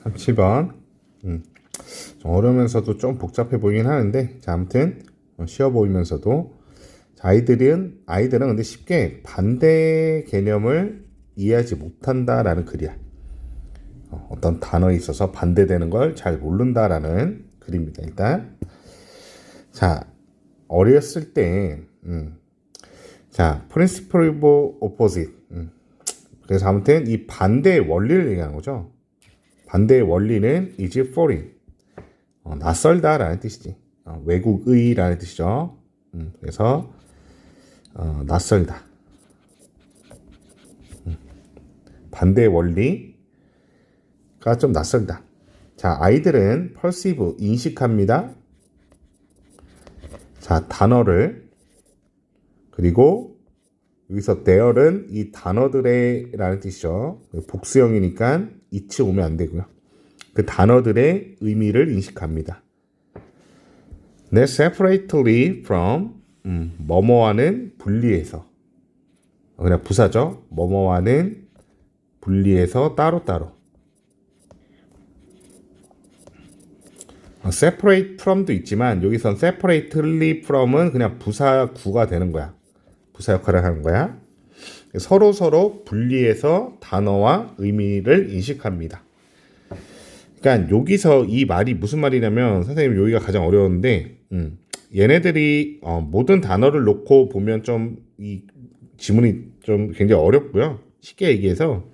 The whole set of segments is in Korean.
7번. 좀 어려우면서도 좀 복잡해 보이긴 하는데, 자, 아무튼 쉬워 보이면서도, 자, 아이들은 근데 쉽게 반대 개념을 이해하지 못한다라는 글이야. 어떤 단어에 있어서 반대되는 걸 잘 모른다라는 글입니다. 일단, 자, 어렸을 때, 자, principle of opposite. 그래서 아무튼 이 반대의 원리를 얘기하는 거죠. 반대의 원리는 is foreign. 낯설다라는 뜻이지. 외국의라는 뜻이죠. 그래서 낯설다. 반대의 원리가 좀 낯설다. 자, 아이들은 perceive, 인식합니다. 자, 단어를. 그리고 여기서 there은 이 단어들의 라는 뜻이죠. 복수형이니까 이치 오면 안 되고요. 그 단어들의 의미를 인식합니다. 네, separately from 뭐뭐와는 분리해서. 그냥 부사죠. 뭐뭐와는 분리해서 따로따로. separate from도 있지만 여기선 separately from은 그냥 부사구가 되는 거야. 부사 역할을 하는 거야. 서로 분리해서 단어와 의미를 인식합니다. 그러니까 여기서 이 말이 무슨 말이냐면, 선생님 여기가 가장 어려운데, 얘네들이 모든 단어를 놓고 보면 좀 이 지문이 좀 굉장히 어렵고요. 쉽게 얘기해서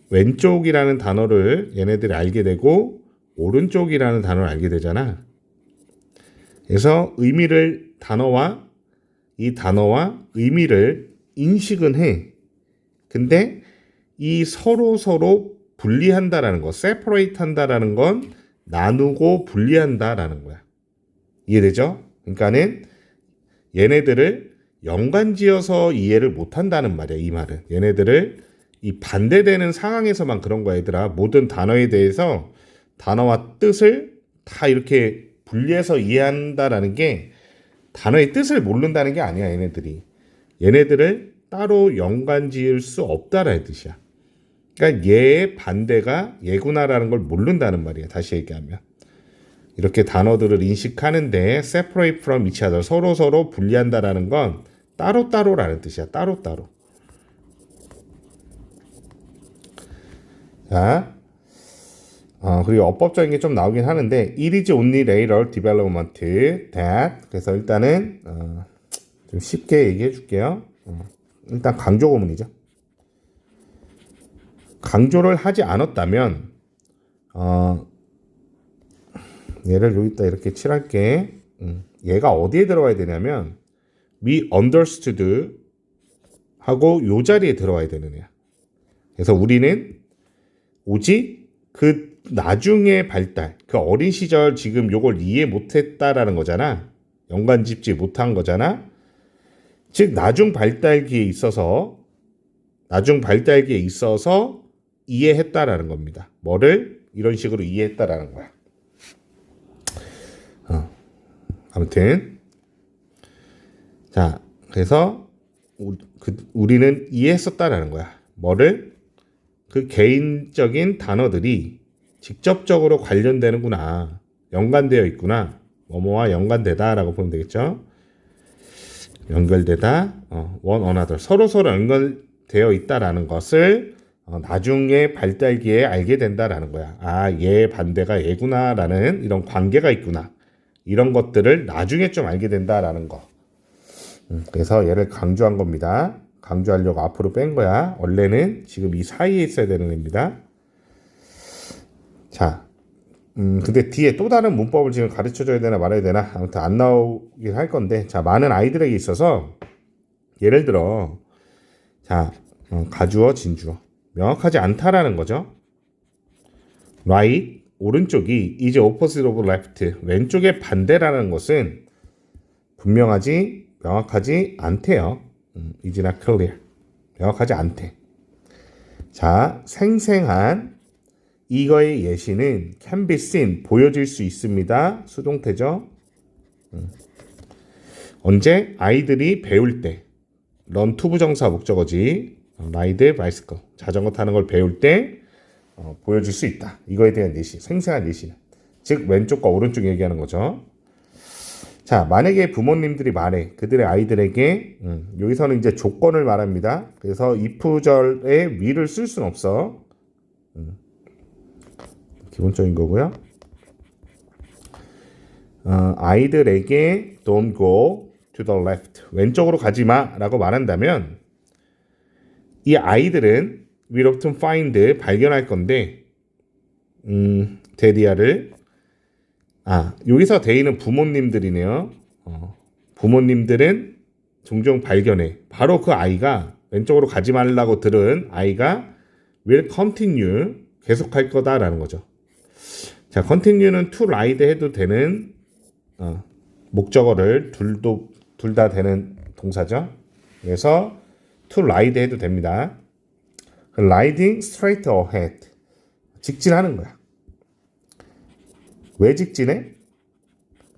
왼쪽이라는 단어를 얘네들이 알게 되고 오른쪽이라는 단어를 알게 되잖아. 그래서 이 단어와 의미를 인식은 해. 근데 이 서로 분리한다라는 거, separate 한다라는 건 나누고 분리한다라는 거야. 이해되죠? 그러니까는 얘네들을 연관지어서 이해를 못한다는 말이야. 이 말은 얘네들을 이 반대되는 상황에서만 그런 거야. 얘들아, 모든 단어에 대해서 단어와 뜻을 다 이렇게 분리해서 이해한다라는 게 단어의 뜻을 모른다는 게 아니야. 얘네들을 따로 연관지을 수 없다라는 뜻이야. 그러니까 얘의 반대가 얘구나라는 걸 모른다는 말이야. 다시 얘기하면 이렇게 단어들을 인식하는데 separate from each other, 서로 분리한다라는 건 따로따로라는 뜻이야. 따로따로. 자, 그리고 어법적인 게 좀 나오긴 하는데 it is only later development that, 그래서 일단은 좀 쉽게 얘기해 줄게요. 일단 강조 구문이죠. 강조를 하지 않았다면 얘를 여기다 이렇게 칠할게. 얘가 어디에 들어와야 되냐면 we understood 하고 요 자리에 들어와야 되는 애야. 그래서 우리는 오직 그 나중의 발달, 그 어린 시절 지금 요걸 이해 못했다라는 거잖아. 연관 짓지 못한 거잖아. 즉 나중 발달기에 있어서 이해했다라는 겁니다. 뭐를 이런 식으로 이해했다라는 거야. 아무튼 자, 그래서 우리는 이해했었다라는 거야. 뭐를? 그 개인적인 단어들이 직접적으로 관련되는구나. 연관되어 있구나. 뭐뭐와 연관되다라고 보면 되겠죠. 연결되다. one another. 서로 연결되어 있다라는 것을 나중에 발달기에 알게 된다라는 거야. 아, 얘 반대가 얘구나라는 이런 관계가 있구나. 이런 것들을 나중에 좀 알게 된다라는 거. 그래서 얘를 강조한 겁니다. 강조하려고 앞으로 뺀 거야. 원래는 지금 이 사이에 있어야 되는 겁니다. 자, 근데 뒤에 또 다른 문법을 지금 가르쳐줘야 되나 말아야 되나? 아무튼 안 나오긴 할 건데, 자, 많은 아이들에게 있어서 예를 들어, 자, 가주어, 진주어. 명확하지 않다라는 거죠. right, 오른쪽이 is opposite of left, 왼쪽의 반대라는 것은 명확하지 않대요. is not clear. 명확하지 않대. 자, 생생한 이거의 예시는 can be seen, 보여질 수 있습니다. 수동태죠. 언제? 아이들이 배울 때. run 투부정사 목적어지. ride bicycle. 자전거 타는 걸 배울 때 보여줄 수 있다. 이거에 대한 예시, 생생한 예시는. 즉 왼쪽과 오른쪽 얘기하는 거죠. 자, 만약에 부모님들이 말해 그들의 아이들에게 여기서는 이제 조건을 말합니다. 그래서 if절에 will을 쓸 수는 없어. 기본적인 거고요. 아이들에게 don't go to the left, 왼쪽으로 가지 마라고 말한다면 이 아이들은 will often find, 발견할 건데 데리아를 여기서 데이는 부모님들이네요. 부모님들은 종종 발견해. 바로 그 아이가 왼쪽으로 가지 말라고 들은 아이가 will continue, 계속할 거다라는 거죠. 자, continue는 to ride 해도 되는 목적어를 둘 다 되는 동사죠. 그래서 to ride 해도 됩니다. riding straight ahead, 직진하는 거야. 왜 직진해?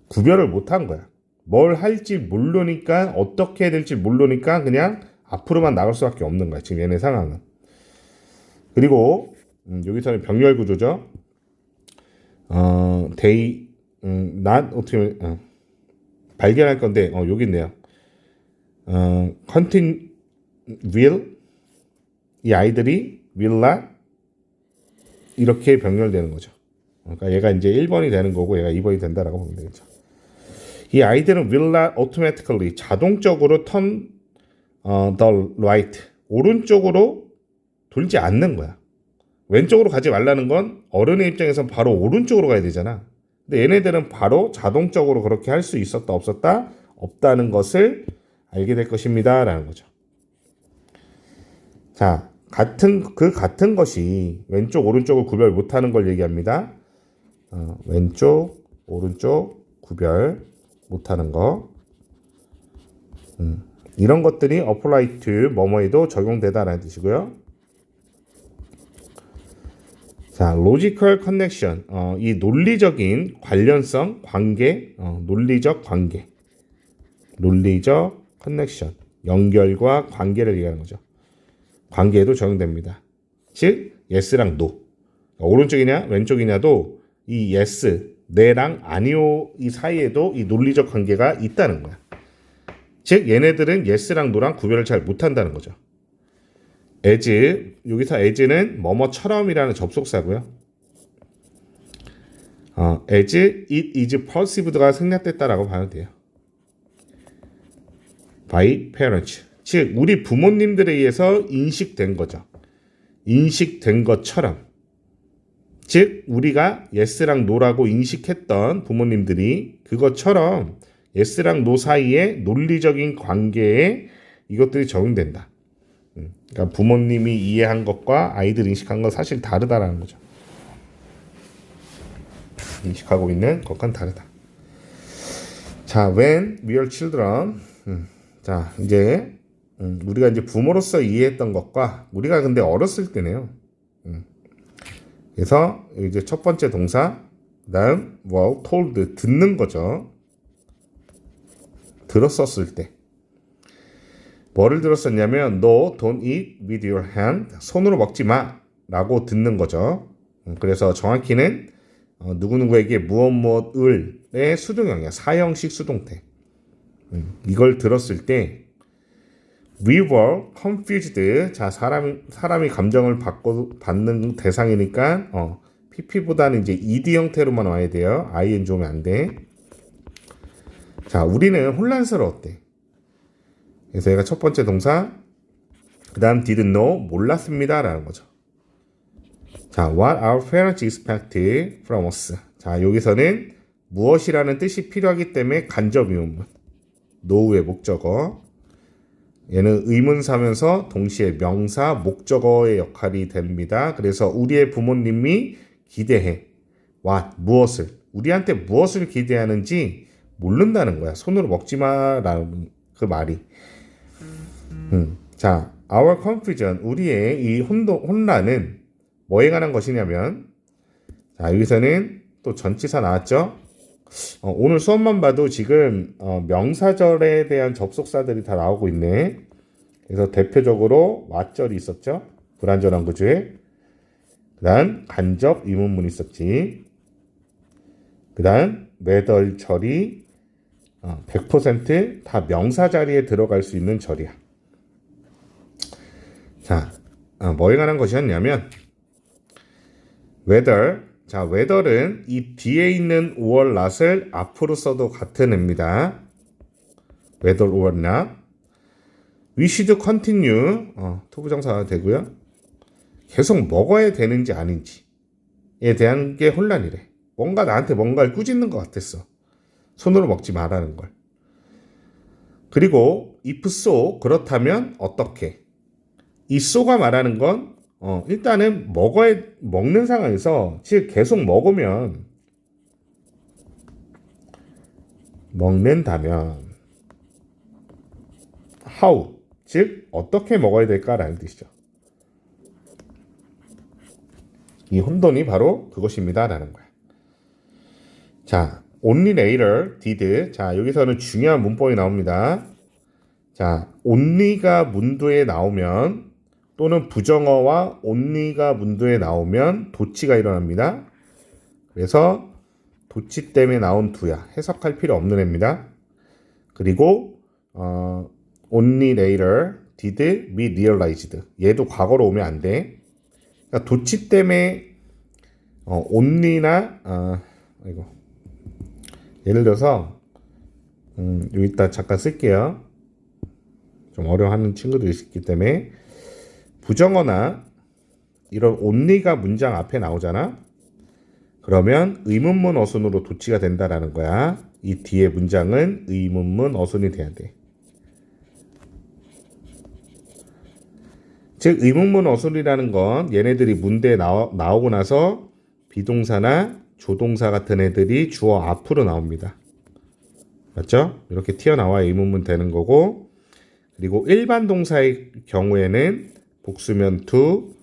구별을 못한 거야. 뭘 할지 모르니까, 어떻게 해야 될지 모르니까 그냥 앞으로만 나갈 수밖에 없는 거야. 지금 얘네 상황은. 그리고 여기서는 병렬 구조죠. they not 어떻게 발견할 건데 여기 있네요. continue will, 이 아이들이 will not 이렇게 병렬되는 거죠. 그러니까 얘가 이제 1번이 되는 거고 얘가 2번이 된다라고 보면 되겠죠. 이 아이들은 will not automatically, 자동적으로 turn the right, 오른쪽으로 돌지 않는 거야. 왼쪽으로 가지 말라는 건 어른의 입장에선 바로 오른쪽으로 가야 되잖아. 근데 얘네들은 바로 자동적으로 그렇게 할 수 있었다 없었다 없다는 것을 알게 될 것입니다 라는 거죠. 자, 같은 것이 왼쪽 오른쪽을 구별 못하는 걸 얘기합니다. 왼쪽 오른쪽 구별 못하는 거, 이런 것들이 apply to 뭐뭐에도 적용되다라는 뜻이고요. 자, logical connection, 이 논리적인 관련성, 관계, 논리적 관계, 논리적 connection, 연결과 관계를 얘기하는 거죠. 관계에도 적용됩니다. 즉, yes랑 no, 오른쪽이냐 왼쪽이냐도 이 yes, 네랑 아니요 이 사이에도 이 논리적 관계가 있다는 거야. 즉, 얘네들은 yes랑 no랑 구별을 잘 못한다는 거죠. as, 여기서 as는 뭐뭐처럼이라는 접속사고요. as it is perceived가 생략됐다라고 봐도 돼요. by parents, 즉 우리 부모님들에 의해서 인식된 거죠. 인식된 것처럼, 즉 우리가 yes랑 no라고 인식했던 부모님들이 그것처럼 yes랑 no 사이의 논리적인 관계에 이것들이 적용된다. 그러니까 부모님이 이해한 것과 아이들 인식한 건 사실 다르다라는 거죠. 인식하고 있는 것과는 다르다. 자, when we are children, 자 이제 우리가 이제 부모로서 이해했던 것과 우리가 근데 어렸을 때네요. 그래서 이제 첫 번째 동사, 그다음 well told, 듣는 거죠. 들었었을 때 뭐를 들었었냐면 no, don't eat with your hand, 손으로 먹지 마 라고 듣는 거죠. 그래서 정확히는 누구누구에게 무엇무엇을의 수동형이야. 사형식 수동태. 이걸 들었을 때 we were confused. 자, 사람이 감정을 받는 대상이니까 pp보다는 이제 ed 형태로만 와야 돼요. ing 오면 안 돼. 자, 우리는 혼란스러웠대. 그래서 얘가 첫 번째 동사, 그 다음 didn't know, 몰랐습니다 라는 거죠. 자, what our parents expect from us. 자, 여기서는 무엇이라는 뜻이 필요하기 때문에 간접 의문문, know의 목적어. 얘는 의문사면서 동시에 명사, 목적어의 역할이 됩니다. 그래서 우리의 부모님이 기대해. what, 무엇을. 우리한테 무엇을 기대하는지 모른다는 거야. 손으로 먹지 마라는 그 말이. 자, our confusion, 우리의 이 혼란은 뭐에 관한 것이냐면, 자, 여기서는 또 전치사 나왔죠? 오늘 수업만 봐도 지금 명사절에 대한 접속사들이 다 나오고 있네. 그래서 대표적으로 what절이 있었죠? 불완전한 구조에. 그 다음 간접 의문문 있었지. 그 다음 매달 절이 100%다 명사 자리에 들어갈 수 있는 절이야. 자, 뭐에 관한 것이었냐면 whether. 자, whether는 이 뒤에 있는 or not을 앞으로 써도 같은 의미다. whether or not. we should continue. 투부정사가 되고요. 계속 먹어야 되는지 아닌지에 대한 게 혼란이래. 뭔가 나한테 뭔가를 꾸짖는 것 같았어. 손으로 먹지 말라는 걸. 그리고 if so, 그렇다면 어떻게? 이 so가 말하는 건 일단은 먹는 상황에서 즉 계속 먹는다면 how, 즉 어떻게 먹어야 될까라는 뜻이죠. 이 혼돈이 바로 그것입니다라는 거야. 자, only later did. 자, 여기서는 중요한 문법이 나옵니다. 자, only가 문두에 나오면 또는 부정어와 only가 문두에 나오면 도치가 일어납니다. 그래서 도치 때문에 나온 두야. 해석할 필요 없는 애입니다. 그리고 only later did we realized. 얘도 과거로 오면 안 돼. 그러니까 도치 때문에 only나 예를 들어서 여기다 잠깐 쓸게요. 좀 어려워하는 친구들이 있기 때문에 부정어나 이런 only가 문장 앞에 나오잖아. 그러면 의문문 어순으로 도치가 된다라는 거야. 이 뒤에 문장은 의문문 어순이 돼야 돼. 즉 의문문 어순이라는 건 얘네들이 문대에 나오고 나서 비동사나 조동사 같은 애들이 주어 앞으로 나옵니다. 맞죠? 이렇게 튀어나와 의문문 되는 거고, 그리고 일반 동사의 경우에는 복수면 to,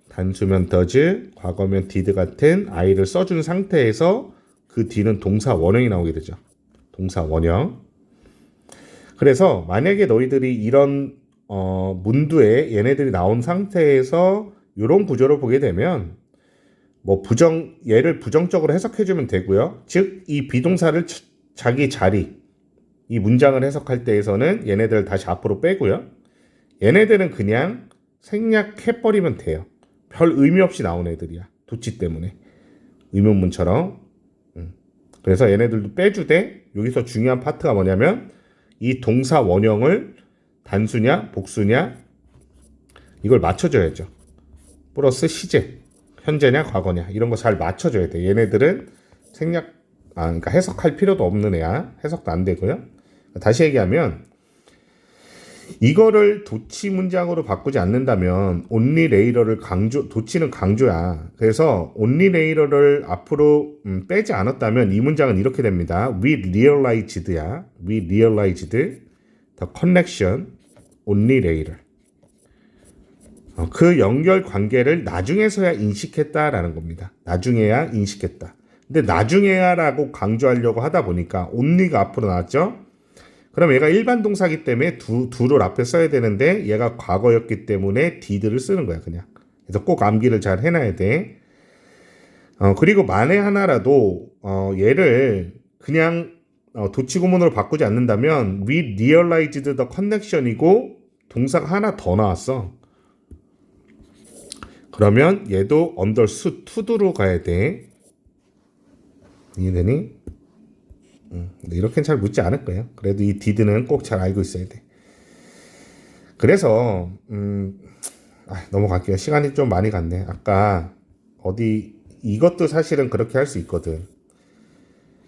단수면 does, 과거면 did 같은 I를 써준 상태에서 그 뒤는 동사 원형이 나오게 되죠. 동사 원형. 그래서 만약에 너희들이 이런 문두에 얘네들이 나온 상태에서 이런 구조를 보게 되면 얘를 부정적으로 해석해주면 되고요. 즉 이 비동사를 자기 자리, 이 문장을 해석할 때에서는 얘네들을 다시 앞으로 빼고요. 얘네들은 그냥 생략해버리면 돼요. 별 의미 없이 나온 애들이야. 도치 때문에. 의문문처럼. 그래서 얘네들도 빼주되 여기서 중요한 파트가 뭐냐면 이 동사 원형을 단수냐 복수냐 이걸 맞춰줘야죠. 플러스 시제, 현재냐 과거냐 이런 거 잘 맞춰줘야 돼. 얘네들은 그러니까 해석할 필요도 없는 애야. 해석도 안 되고요. 다시 얘기하면 이거를 도치 문장으로 바꾸지 않는다면 only later를 도치는 강조야. 그래서 only later를 앞으로 빼지 않았다면 이 문장은 이렇게 됩니다. We realized야. We realized the connection only later. 그 연결 관계를 나중에서야 인식했다라는 겁니다. 나중에야 인식했다. 근데 나중에야라고 강조하려고 하다 보니까 only가 앞으로 나왔죠. 그럼 얘가 일반 동사기 때문에 do를 앞에 써야 되는데 얘가 과거였기 때문에 did를 쓰는 거야 그냥. 그래서 꼭 암기를 잘 해놔야 돼. 그리고 만에 하나라도 얘를 그냥 도치 구문으로 바꾸지 않는다면 we realized the connection이고 동사가 하나 더 나왔어. 그러면 얘도 understood to로 가야 돼. 이해되니? 이렇게는 잘 묻지 않을 거예요. 그래도 이 did는 꼭 잘 알고 있어야 돼. 그래서 넘어갈게요. 시간이 좀 많이 갔네. 아까 이것도 사실은 그렇게 할 수 있거든.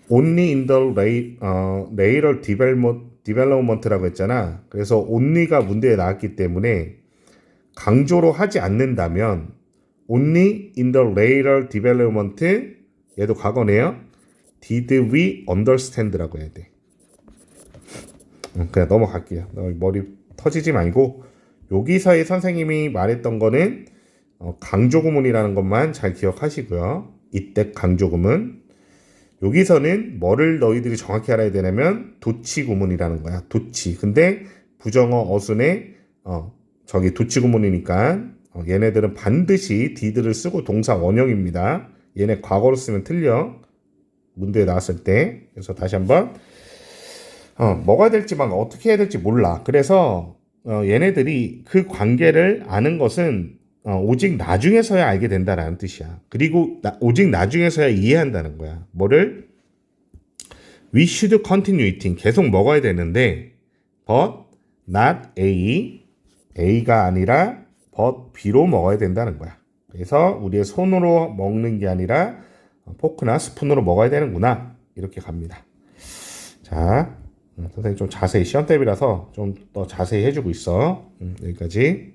Only in the later development라고 했잖아. 그래서 only가 문제에 나왔기 때문에 강조로 하지 않는다면 only in the later development 얘도 과거네요. Did we understand라고 해야 돼. 그냥 넘어갈게요. 머리 터지지 말고 여기서의 선생님이 말했던 거는 강조구문이라는 것만 잘 기억하시고요. 이때 강조구문. 여기서는 뭐를 너희들이 정확히 알아야 되냐면 도치구문이라는 거야. 도치. 근데 부정어 어순에 도치구문이니까 얘네들은 반드시 did를 쓰고 동사 원형입니다. 얘네 과거로 쓰면 틀려. 문제에 나왔을 때. 그래서 다시 한번 뭐가 될지 막 어떻게 해야 될지 몰라. 그래서 얘네들이 그 관계를 아는 것은 오직 나중에서야 알게 된다라는 뜻이야. 그리고 오직 나중에서야 이해한다는 거야. 뭐를? We should continue eating. 계속 먹어야 되는데 but not A. A가 아니라 but B로 먹어야 된다는 거야. 그래서 우리의 손으로 먹는 게 아니라 포크나 스푼으로 먹어야 되는구나. 이렇게 갑니다. 자, 선생님 좀 자세히 시험 대비라서 좀 더 자세히 해주고 있어. 여기까지.